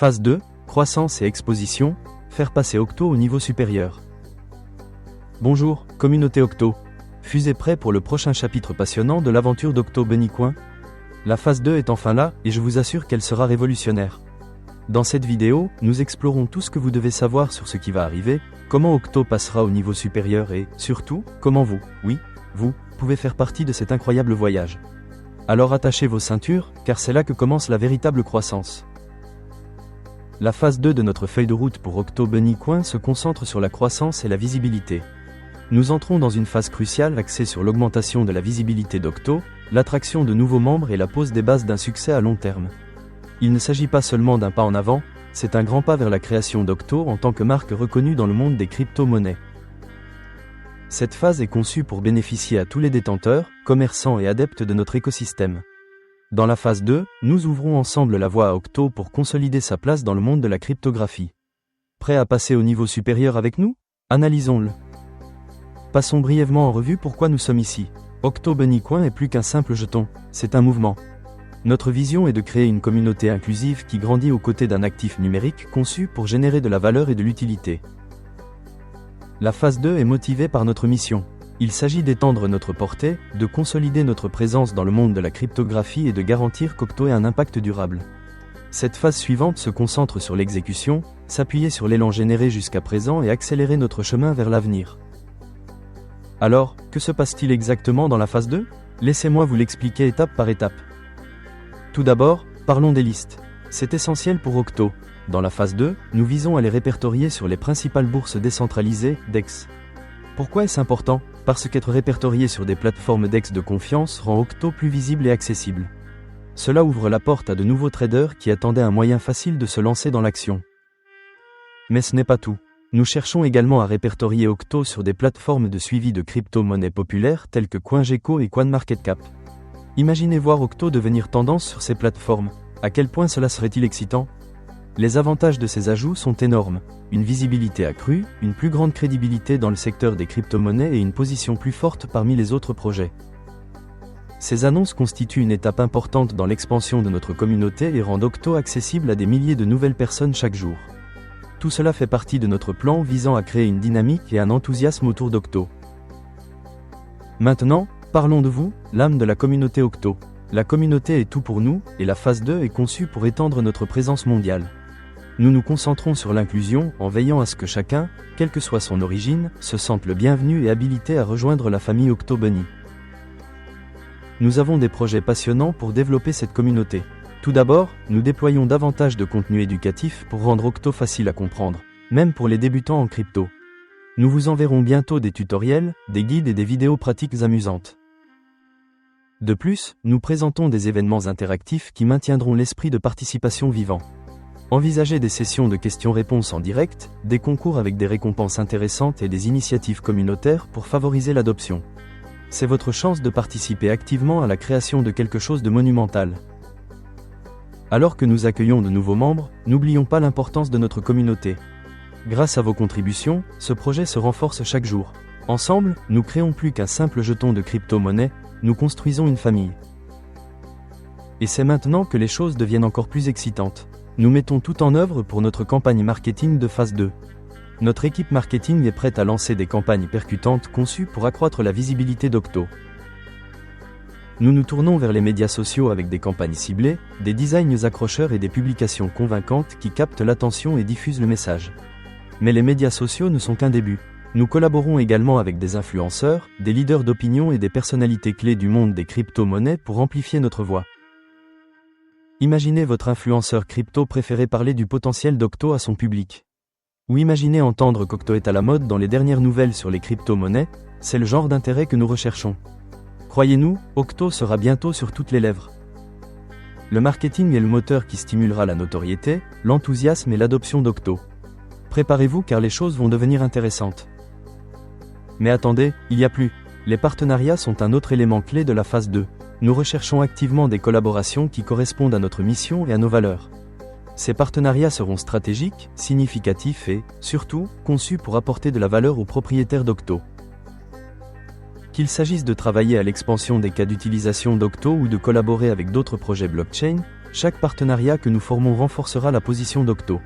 Phase 2, croissance et exposition, faire passer Octo au niveau supérieur. Bonjour, communauté Octo. Fusez prêt pour le prochain chapitre passionnant de l'aventure d'Octo Bunny Coin? La phase 2 est enfin là, et je vous assure qu'elle sera révolutionnaire. Dans cette vidéo, nous explorons tout ce que vous devez savoir sur ce qui va arriver, comment Octo passera au niveau supérieur et, surtout, comment vous, oui, vous, pouvez faire partie de cet incroyable voyage. Alors attachez vos ceintures, car c'est là que commence la véritable croissance. La phase 2 de notre feuille de route pour Octo Bunny Coin se concentre sur la croissance et la visibilité. Nous entrons dans une phase cruciale axée sur l'augmentation de la visibilité d'Octo, l'attraction de nouveaux membres et la pose des bases d'un succès à long terme. Il ne s'agit pas seulement d'un pas en avant, c'est un grand pas vers la création d'Octo en tant que marque reconnue dans le monde des crypto-monnaies. Cette phase est conçue pour bénéficier à tous les détenteurs, commerçants et adeptes de notre écosystème. Dans la phase 2, nous ouvrons ensemble la voie à Octo pour consolider sa place dans le monde de la cryptographie. Prêt à passer au niveau supérieur avec nous? Analysons-le. Passons brièvement en revue pourquoi nous sommes ici. Octo Bunny Coin est plus qu'un simple jeton, c'est un mouvement. Notre vision est de créer une communauté inclusive qui grandit aux côtés d'un actif numérique conçu pour générer de la valeur et de l'utilité. La phase 2 est motivée par notre mission. Il s'agit d'étendre notre portée, de consolider notre présence dans le monde de la cryptographie et de garantir qu'Octo ait un impact durable. Cette phase suivante se concentre sur l'exécution, s'appuyer sur l'élan généré jusqu'à présent et accélérer notre chemin vers l'avenir. Alors, que se passe-t-il exactement dans la phase 2? Laissez-moi vous l'expliquer étape par étape. Tout d'abord, parlons des listes. C'est essentiel pour Octo. Dans la phase 2, nous visons à les répertorier sur les principales bourses décentralisées, DEX. Pourquoi est-ce important? Parce qu'être répertorié sur des plateformes DEX de confiance rend Octo plus visible et accessible. Cela ouvre la porte à de nouveaux traders qui attendaient un moyen facile de se lancer dans l'action. Mais ce n'est pas tout. Nous cherchons également à répertorier Octo sur des plateformes de suivi de crypto-monnaies populaires telles que CoinGecko et CoinMarketCap. Imaginez voir Octo devenir tendance sur ces plateformes. À quel point cela serait-il excitant? Les avantages de ces ajouts sont énormes. Une visibilité accrue, une plus grande crédibilité dans le secteur des crypto-monnaies et une position plus forte parmi les autres projets. Ces annonces constituent une étape importante dans l'expansion de notre communauté et rendent Octo accessible à des milliers de nouvelles personnes chaque jour. Tout cela fait partie de notre plan visant à créer une dynamique et un enthousiasme autour d'Octo. Maintenant, parlons de vous, l'âme de la communauté Octo. La communauté est tout pour nous, et la phase 2 est conçue pour étendre notre présence mondiale. Nous nous concentrons sur l'inclusion en veillant à ce que chacun, quelle que soit son origine, se sente le bienvenu et habilité à rejoindre la famille Octo Bunny. Nous avons des projets passionnants pour développer cette communauté. Tout d'abord, nous déployons davantage de contenu éducatif pour rendre Octo facile à comprendre, même pour les débutants en crypto. Nous vous enverrons bientôt des tutoriels, des guides et des vidéos pratiques amusantes. De plus, nous présentons des événements interactifs qui maintiendront l'esprit de participation vivant. Envisagez des sessions de questions-réponses en direct, des concours avec des récompenses intéressantes et des initiatives communautaires pour favoriser l'adoption. C'est votre chance de participer activement à la création de quelque chose de monumental. Alors que nous accueillons de nouveaux membres, n'oublions pas l'importance de notre communauté. Grâce à vos contributions, ce projet se renforce chaque jour. Ensemble, nous créons plus qu'un simple jeton de crypto-monnaie, nous construisons une famille. Et c'est maintenant que les choses deviennent encore plus excitantes. Nous mettons tout en œuvre pour notre campagne marketing de phase 2. Notre équipe marketing est prête à lancer des campagnes percutantes conçues pour accroître la visibilité d'Octo. Nous nous tournons vers les médias sociaux avec des campagnes ciblées, des designs accrocheurs et des publications convaincantes qui captent l'attention et diffusent le message. Mais les médias sociaux ne sont qu'un début. Nous collaborons également avec des influenceurs, des leaders d'opinion et des personnalités clés du monde des crypto-monnaies pour amplifier notre voix. Imaginez votre influenceur crypto préféré parler du potentiel d'Octo à son public. Ou imaginez entendre qu'Octo est à la mode dans les dernières nouvelles sur les crypto-monnaies, c'est le genre d'intérêt que nous recherchons. Croyez-nous, Octo sera bientôt sur toutes les lèvres. Le marketing est le moteur qui stimulera la notoriété, l'enthousiasme et l'adoption d'Octo. Préparez-vous car les choses vont devenir intéressantes. Mais attendez, il y a plus. Les partenariats sont un autre élément clé de la phase 2. Nous recherchons activement des collaborations qui correspondent à notre mission et à nos valeurs. Ces partenariats seront stratégiques, significatifs et, surtout, conçus pour apporter de la valeur aux propriétaires d'Octo. Qu'il s'agisse de travailler à l'expansion des cas d'utilisation d'Octo ou de collaborer avec d'autres projets blockchain, Chaque partenariat que nous formons renforcera la position d'Octo.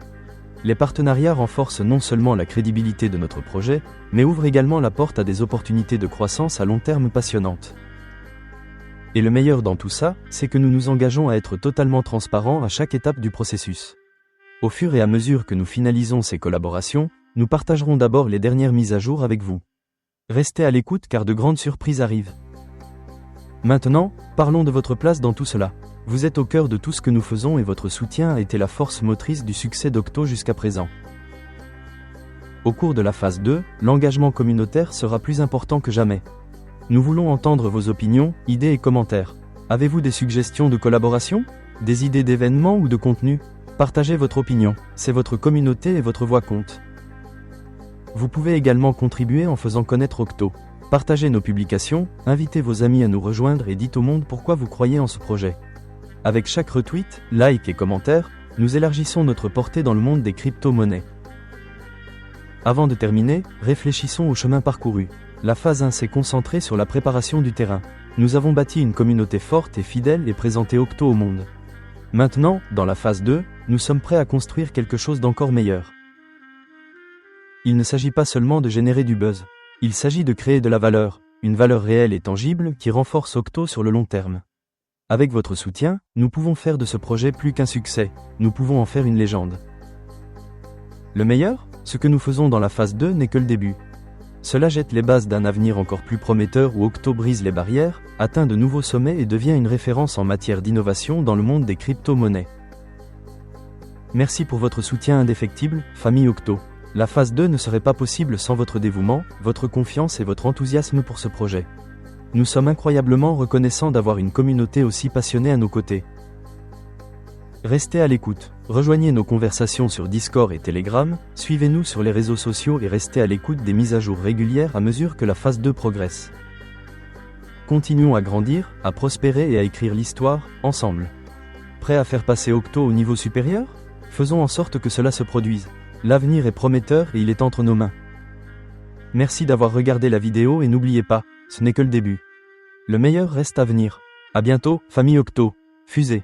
Les partenariats renforcent non seulement la crédibilité de notre projet, mais ouvrent également la porte à des opportunités de croissance à long terme passionnantes. Et le meilleur dans tout ça, c'est que nous nous engageons à être totalement transparents à chaque étape du processus. Au fur et à mesure que nous finalisons ces collaborations, nous partagerons d'abord les dernières mises à jour avec vous. Restez à l'écoute car de grandes surprises arrivent. Maintenant, parlons de votre place dans tout cela. Vous êtes au cœur de tout ce que nous faisons et votre soutien a été la force motrice du succès d'Octo jusqu'à présent. Au cours de la phase 2, l'engagement communautaire sera plus important que jamais. Nous voulons entendre vos opinions, idées et commentaires. Avez-vous des suggestions de collaboration? Des idées d'événements ou de contenu? Partagez votre opinion, c'est votre communauté et votre voix compte. Vous pouvez également contribuer en faisant connaître Octo. Partagez nos publications, invitez vos amis à nous rejoindre et dites au monde pourquoi vous croyez en ce projet. Avec chaque retweet, like et commentaire, nous élargissons notre portée dans le monde des crypto-monnaies. Avant de terminer, réfléchissons au chemin parcouru. La phase 1 s'est concentrée sur la préparation du terrain. Nous avons bâti une communauté forte et fidèle et présenté Octo au monde. Maintenant, dans la phase 2, nous sommes prêts à construire quelque chose d'encore meilleur. Il ne s'agit pas seulement de générer du buzz. Il s'agit de créer de la valeur, une valeur réelle et tangible qui renforce Octo sur le long terme. Avec votre soutien, nous pouvons faire de ce projet plus qu'un succès, nous pouvons en faire une légende. Le meilleur, ce que nous faisons dans la phase 2 n'est que le début. Cela jette les bases d'un avenir encore plus prometteur où Octo brise les barrières, atteint de nouveaux sommets et devient une référence en matière d'innovation dans le monde des crypto-monnaies. Merci pour votre soutien indéfectible, famille Octo. La phase 2 ne serait pas possible sans votre dévouement, votre confiance et votre enthousiasme pour ce projet. Nous sommes incroyablement reconnaissants d'avoir une communauté aussi passionnée à nos côtés. Restez à l'écoute, rejoignez nos conversations sur Discord et Telegram, suivez-nous sur les réseaux sociaux et restez à l'écoute des mises à jour régulières à mesure que la phase 2 progresse. Continuons à grandir, à prospérer et à écrire l'histoire, ensemble. Prêts à faire passer Octo au niveau supérieur? Faisons en sorte que cela se produise. L'avenir est prometteur et il est entre nos mains. Merci d'avoir regardé la vidéo et n'oubliez pas, ce n'est que le début. Le meilleur reste à venir. À bientôt, famille Octo. Fusée.